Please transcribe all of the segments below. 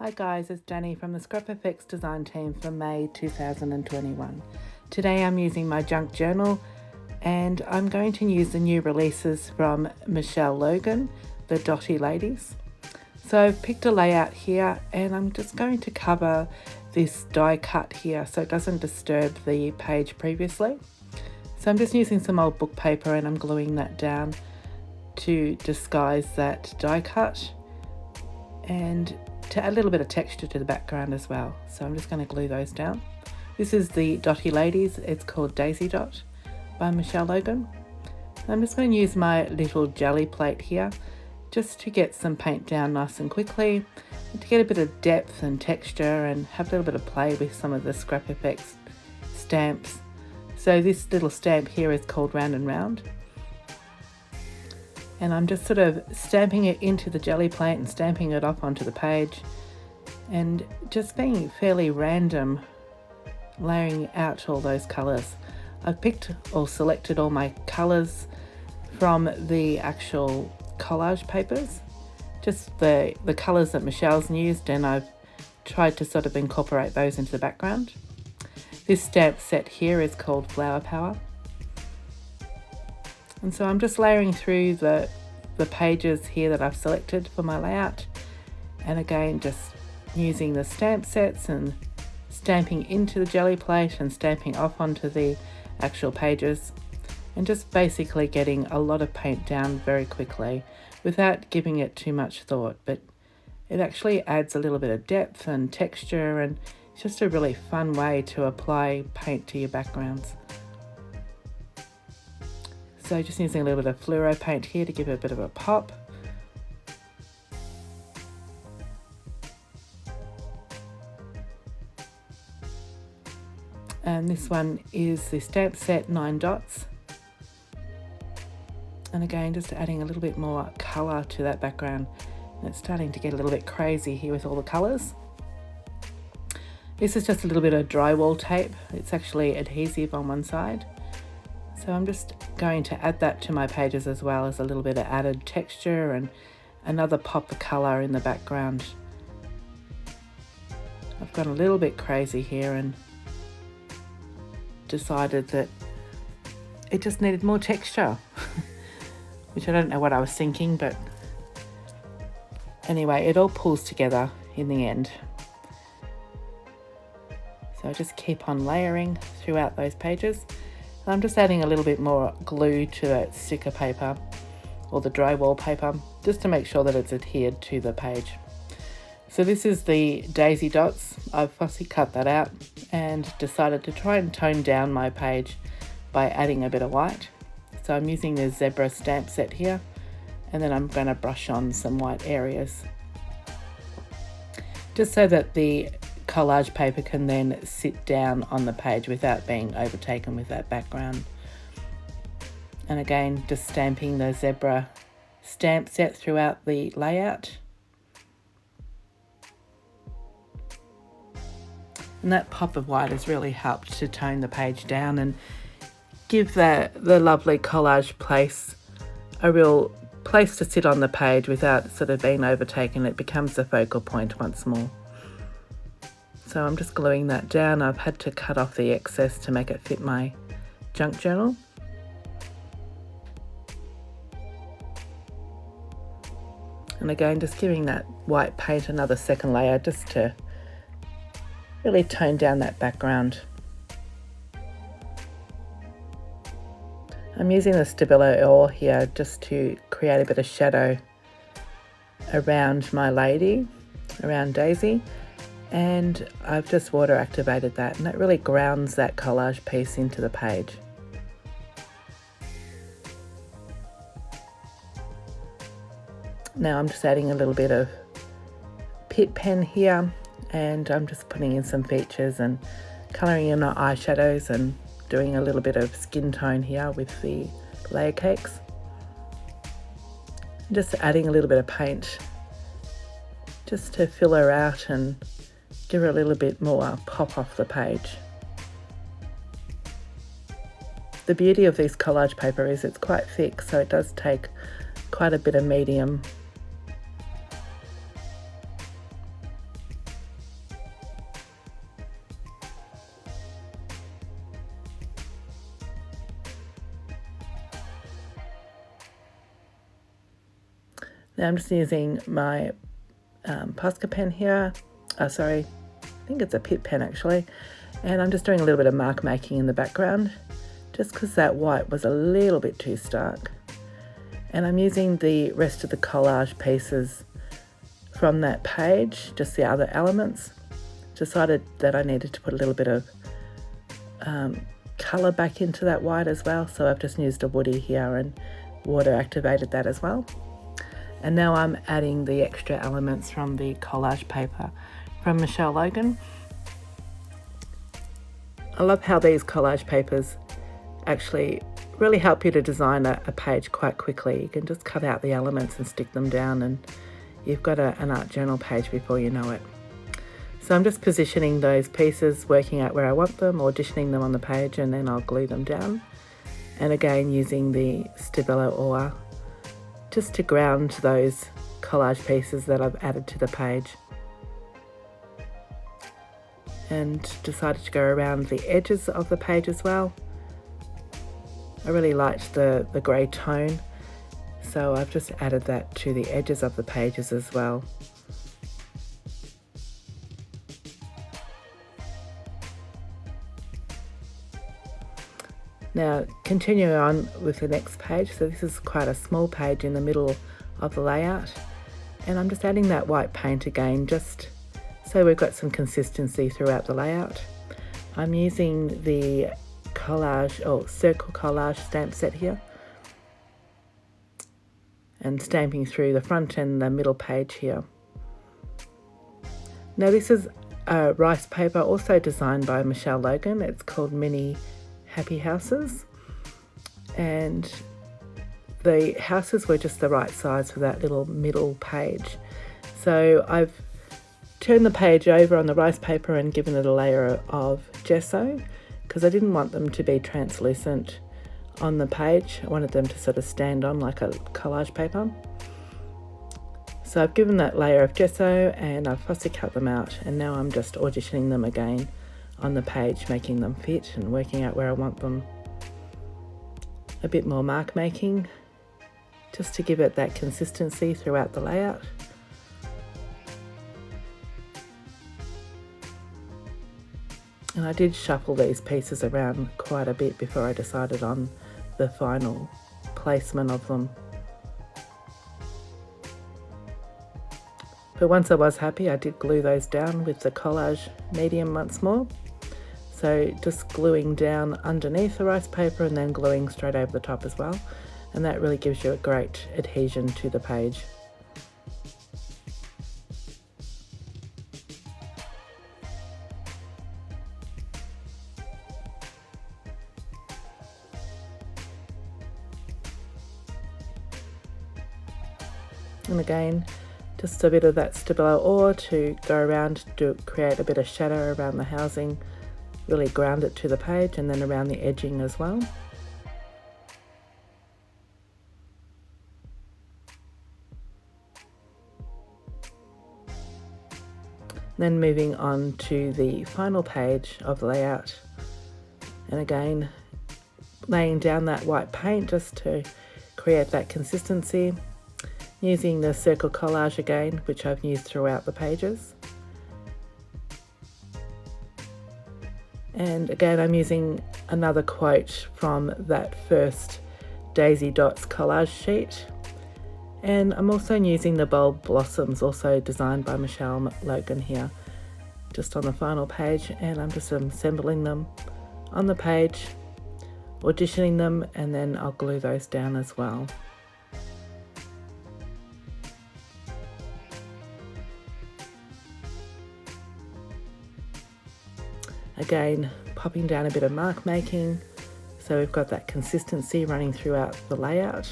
Hi guys, it's Danny from the Scrap Effects design team for May 2021. Today I'm using my junk journal and I'm going to use the new releases from Michelle Logan, the Dotty ladies. So I've picked a layout here and I'm just going to cover this die cut here so it doesn't disturb the page previously. So I'm just using some old book paper and I'm gluing that down to disguise that die cut and to add a little bit of texture to the background as well. So I'm just going to glue those down. This is the Dotty Ladies. It's called Daisy Dot by Michelle Logan. I'm just going to use my little jelly plate here just to get some paint down nice and quickly and to get a bit of depth and texture and have a little bit of play with some of the Scrap Effects stamps. So this little stamp here is called Round and Round. And I'm just sort of stamping it into the jelly plate and stamping it up onto the page and just being fairly random, layering out all those colours. I've picked or selected all my colours from the actual collage papers, just the colours that Michelle's used, and I've tried to sort of incorporate those into the background. This stamp set here is called Flower Power. And so I'm just layering through the pages here that I've selected for my layout. And again, just using the stamp sets and stamping into the jelly plate and stamping off onto the actual pages. And just basically getting a lot of paint down very quickly without giving it too much thought. But it actually adds a little bit of depth and texture, and it's just a really fun way to apply paint to your backgrounds. So just using a little bit of fluoro paint here to give it a bit of a pop. And this one is the stamp set 9 dots. And again, just adding a little bit more colour to that background. And it's starting to get a little bit crazy here with all the colours. This is just a little bit of drywall tape. It's actually adhesive on one side. So I'm just going to add that to my pages as well as a little bit of added texture and another pop of colour in the background. I've gone a little bit crazy here and decided that it just needed more texture, which I don't know what I was thinking, but anyway, it all pulls together in the end. So I just keep on layering throughout those pages. I'm just adding a little bit more glue to that sticker paper or the drywall paper just to make sure that it's adhered to the page. So this is the Daisy Dots. I've fussy cut that out and decided to try and tone down my page by adding a bit of white. So I'm using the zebra stamp set here, and then I'm going to brush on some white areas just so that the collage paper can then sit down on the page without being overtaken with that background. And again, just stamping the zebra stamp set throughout the layout. And that pop of white has really helped to tone the page down and give the lovely collage place a real place to sit on the page without sort of being overtaken. It becomes the focal point once more. So I'm just gluing that down. I've had to cut off the excess to make it fit my junk journal. And again, just giving that white paint another second layer just to really tone down that background. I'm using the Stabilo oil here just to create a bit of shadow around my lady, around Daisy. And I've just water activated that, and that really grounds that collage piece into the page. Now I'm just adding a little bit of Pit Pen here, and I'm just putting in some features and colouring in my eyeshadows and doing a little bit of skin tone here with the layer cakes. Just adding a little bit of paint just to fill her out and give her a little bit more pop off the page. The beauty of this collage paper is it's quite thick, so it does take quite a bit of medium Now I'm just using my Posca pen here. Oh, sorry, I think it's a Pitt pen actually. And I'm just doing a little bit of mark making in the background, just because that white was a little bit too stark. And I'm using the rest of the collage pieces from that page, just the other elements. Decided that I needed to put a little bit of colour back into that white as well, so I've just used a woody here and water activated that as well. And now I'm adding the extra elements from the collage paper from Michelle Logan. I love how these collage papers actually really help you to design a page quite quickly. You can just cut out the elements and stick them down and you've got an art journal page before you know it. So I'm just positioning those pieces, working out where I want them, auditioning them on the page, and then I'll glue them down. And again, using the Stabilo ore just to ground those collage pieces that I've added to the page. And decided to go around the edges of the page as well. I really liked the grey tone, so I've just added that to the edges of the pages as well. Now continuing on with the next page, so this is quite a small page in the middle of the layout, and I'm just adding that white paint again just so we've got some consistency throughout the layout. I'm using the collage or circle collage stamp set here and stamping through the front and the middle page here. Now this is a rice paper also designed by Michelle Logan. It's called Mini Happy Houses, and the houses were just the right size for that little middle page. So I've turned the page over on the rice paper and given it a layer of gesso because I didn't want them to be translucent on the page. I wanted them to sort of stand on like a collage paper. So I've given that layer of gesso and I've fussy cut them out, and now I'm just auditioning them again on the page, making them fit and working out where I want them. A bit more mark making just to give it that consistency throughout the layout. And I did shuffle these pieces around quite a bit before I decided on the final placement of them. But once I was happy, I did glue those down with the collage medium once more. So just gluing down underneath the rice paper and then gluing straight over the top as well. And that really gives you a great adhesion to the page. And again, just a bit of that Stabilo ore to go around to create a bit of shadow around the housing, really ground it to the page, and then around the edging as well. Then moving on to the final page of the layout, and again laying down that white paint just to create that consistency, using the circle collage again, which I've used throughout the pages. And again, I'm using another quote from that first Daisy Dots collage sheet. And I'm also using the bulb blossoms, also designed by Michelle Logan here, just on the final page. And I'm just assembling them on the page, auditioning them, and then I'll glue those down as well. Again, popping down a bit of mark making, so we've got that consistency running throughout the layout,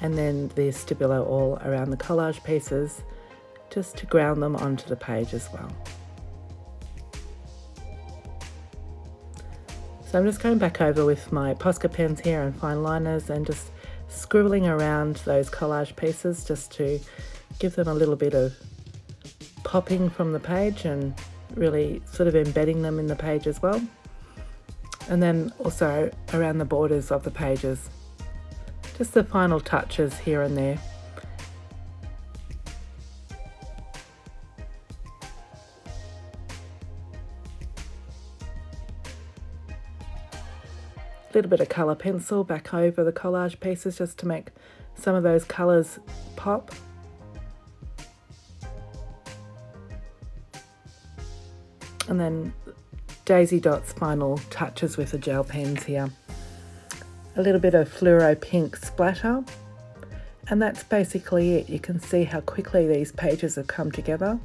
and then the Stabilo all around the collage pieces, just to ground them onto the page as well. So I'm just going back over with my Posca pens here and fine liners and just scribbling around those collage pieces just to give them a little bit of popping from the page and really sort of embedding them in the page as well. And then also around the borders of the pages, just the final touches here and there. A little bit of colour pencil back over the collage pieces just to make some of those colours pop. And then Daisy Dot's final touches with the gel pens here. A little bit of fluoro pink splatter. And that's basically it. You can see how quickly these pages have come together.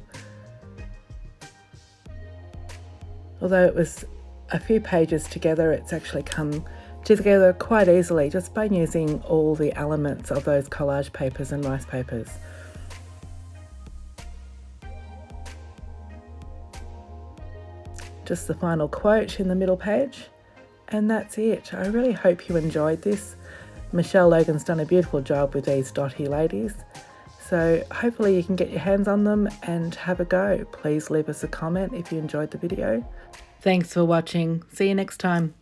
Although it was a few pages together, it's actually come together quite easily just by using all the elements of those collage papers and rice papers. Just the final quote in the middle page, and that's it. I really hope you enjoyed this. Michelle Logan's done a beautiful job with these Dotty ladies, so hopefully you can get your hands on them and have a go. Please leave us a comment if you enjoyed the video. Thanks for watching. See you next time.